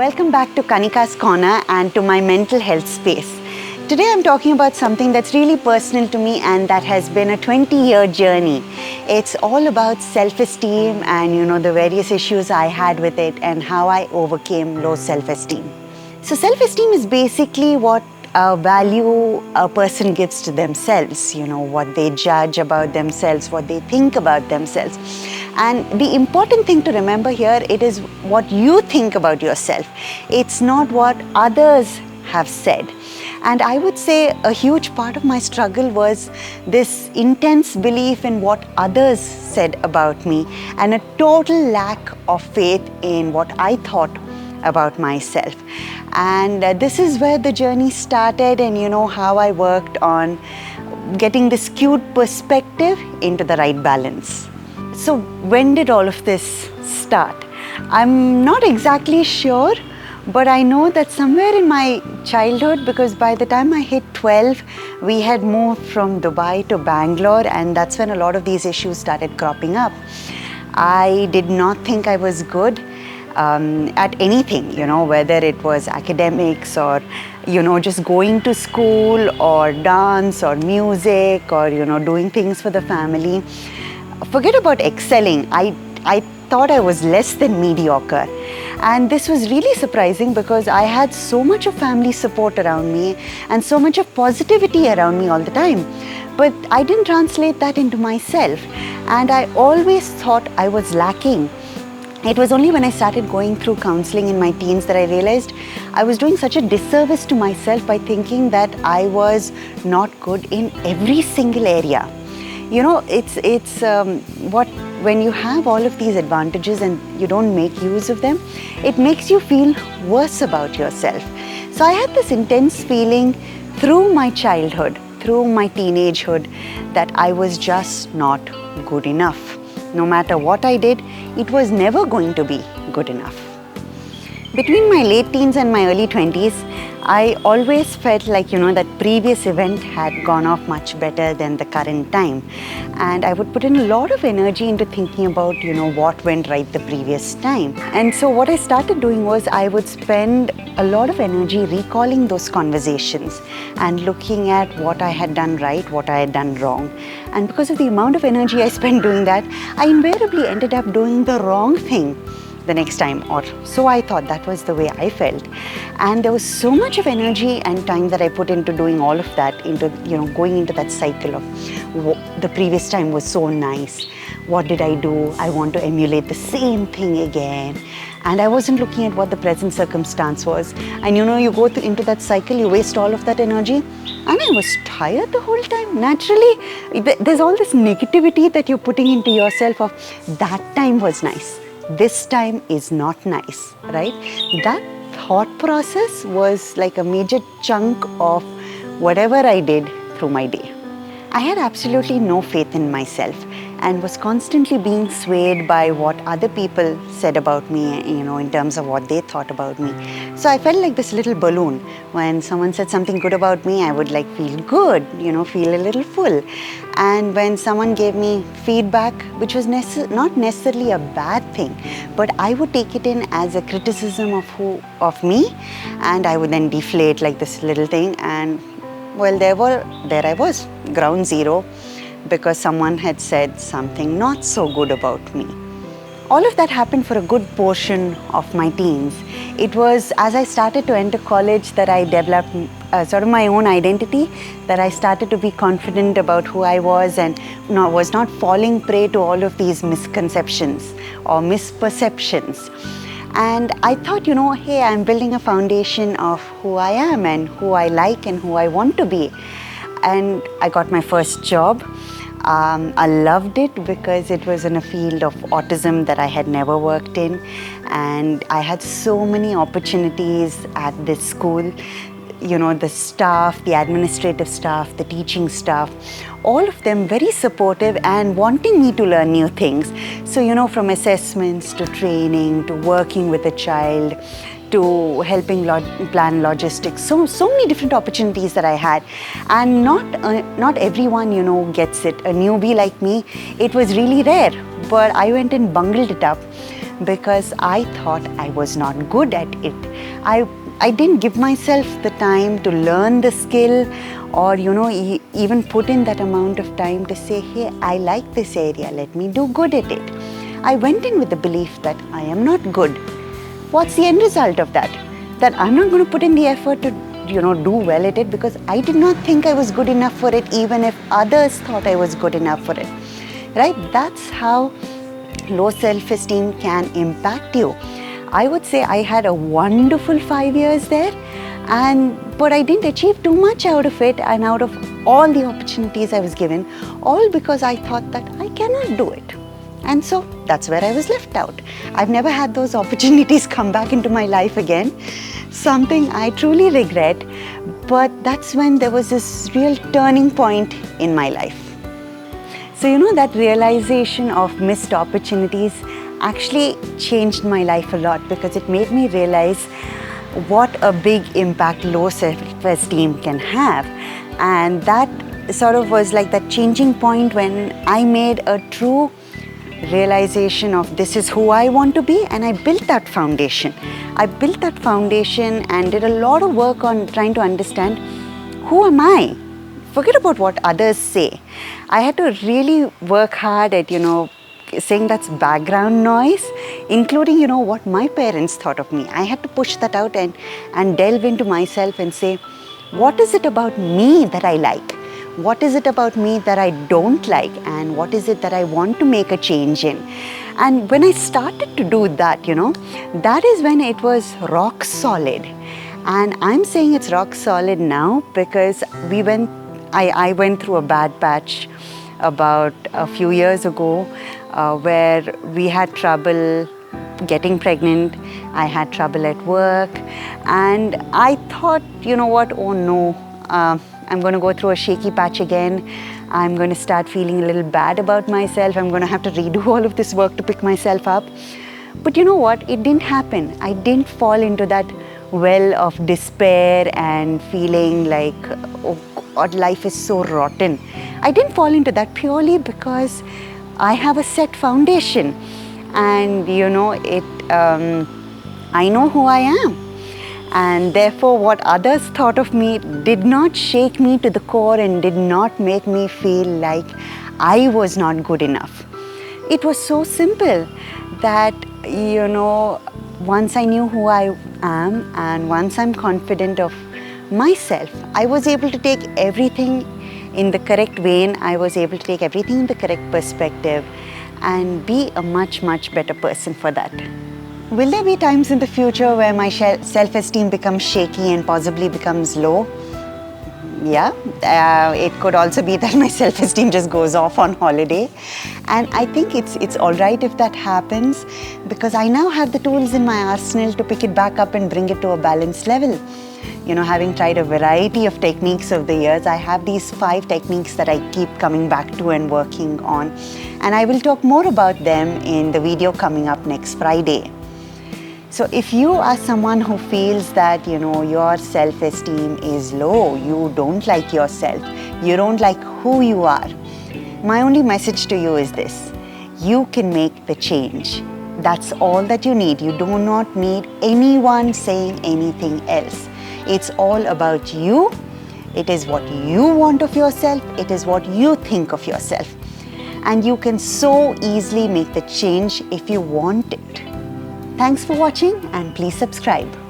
Welcome back to Kanika's Corner and to my mental health space. Today I'm talking about something that's really personal to me and that has been a 20-year journey. It's all about self-esteem and the various issues I had with it and how I overcame low self-esteem. So self-esteem is basically what value a person gives to themselves, what they judge about themselves, what they think about themselves. And the important thing to remember here, it is what you think about yourself. It's not what others have said. And I would say a huge part of my struggle was this intense belief in what others said about me and a total lack of faith in what I thought about myself. And this is where the journey started, and how I worked on getting this skewed perspective into the right balance. So when did all of this start? I'm not exactly sure, but I know that somewhere in my childhood, because by the time I hit 12, we had moved from Dubai to Bangalore, and that's when a lot of these issues started cropping up. I did not think I was good at anything, whether it was academics or, just going to school or dance or music or, doing things for the family. Forget about excelling. I thought I was less than mediocre. And this was really surprising because I had so much of family support around me and so much of positivity around me all the time. But I didn't translate that into myself. And I always thought I was lacking. It was only when I started going through counseling in my teens that I realized I was doing such a disservice to myself by thinking that I was not good in every single area. When you have all of these advantages and you don't make use of them, it makes you feel worse about yourself. So I had this intense feeling through my childhood, through my teenagehood, that I was just not good enough. No matter what I did, it was never going to be good enough. Between my late teens and my early 20s, I always felt like, that previous event had gone off much better than the current time. And I would put in a lot of energy into thinking about, what went right the previous time. And so what I started doing was I would spend a lot of energy recalling those conversations and looking at what I had done right, what I had done wrong. And because of the amount of energy I spent doing that, I invariably ended up doing the wrong thing the next time, or so I thought. That was the way I felt. And there was so much of energy and time that I put into doing all of that, into going into that cycle of the previous time was so nice. What did I do? I want to emulate the same thing again. And I wasn't looking at what the present circumstance was. And you go into that cycle, you waste all of that energy. And I was tired the whole time. Naturally, there's all this negativity that you're putting into yourself of that time was nice. This time is not nice, right? That thought process was like a major chunk of whatever I did through my day. I had absolutely no faith in myself and was constantly being swayed by what other people said about me, in terms of what they thought about me. So I felt like this little balloon. When someone said something good about me, I would feel good, feel a little full. And when someone gave me feedback, which was not necessarily a bad thing, but I would take it in as a criticism of me, and I would then deflate like this little thing, and well, there I was, ground zero, because someone had said something not so good about me. All of that happened for a good portion of my teens. It was as I started to enter college that I developed sort of my own identity, that I started to be confident about who I was and was not falling prey to all of these misconceptions or misperceptions. And I thought, hey, I'm building a foundation of who I am and who I like and who I want to be. And I got my first job. I loved it because it was in a field of autism that I had never worked in. And I had so many opportunities at this school. The staff, the administrative staff, the teaching staff, all of them very supportive and wanting me to learn new things. So, from assessments to training to working with a child to helping plan logistics, so many different opportunities that I had. And not everyone, gets it. A newbie like me, it was really rare. But I went and bungled it up because I thought I was not good at it. I didn't give myself the time to learn the skill, or even put in that amount of time to say, hey, I like this area, let me do good at it. I went in with the belief that I am not good. What's the end result of that? That I'm not going to put in the effort to do well at it, because I did not think I was good enough for it, even if others thought I was good enough for it. Right? That's how low self-esteem can impact you. I would say I had a wonderful 5 years there, but I didn't achieve too much out of it, and out of all the opportunities I was given, all because I thought that I cannot do it. And so that's where I was left out. I've never had those opportunities come back into my life again. Something I truly regret, but that's when there was this real turning point in my life. So that realization of missed opportunities actually changed my life a lot, because it made me realize what a big impact low self-esteem can have. And that sort of was like that changing point when I made a true realization of this is who I want to be, and I built that foundation. I built that foundation and did a lot of work on trying to understand, who am I? Forget about what others say. I had to really work hard at, saying that's background noise, including, what my parents thought of me. I had to push that out and delve into myself and say, what is it about me that I like? What is it about me that I don't like, and what is it that I want to make a change in? And when I started to do that, that is when it was rock solid. And I'm saying it's rock solid now because I went through a bad patch about a few years ago where we had trouble getting pregnant. I had trouble at work, and I thought, oh no, I'm going to go through a shaky patch again. I'm going to start feeling a little bad about myself. I'm going to have to redo all of this work to pick myself up. But you know what? It didn't happen. I didn't fall into that well of despair and feeling like, oh God, life is so rotten. I didn't fall into that purely because I have a set foundation. And I know who I am. And therefore, what others thought of me did not shake me to the core and did not make me feel like I was not good enough. It was so simple that, once I knew who I am and once I'm confident of myself, I was able to take everything in the correct vein. I was able to take everything in the correct perspective and be a much, much better person for that. Will there be times in the future where my self-esteem becomes shaky and possibly becomes low? Yeah, it could also be that my self-esteem just goes off on holiday. And I think it's all right if that happens, because I now have the tools in my arsenal to pick it back up and bring it to a balanced level. Having tried a variety of techniques over the years, I have these 5 techniques that I keep coming back to and working on. And I will talk more about them in the video coming up next Friday. So if you are someone who feels that, your self-esteem is low, you don't like yourself, you don't like who you are, my only message to you is this: you can make the change. That's all that you need. You do not need anyone saying anything else. It's all about you. It is what you want of yourself. It is what you think of yourself. And you can so easily make the change if you want it. Thanks for watching, and please subscribe.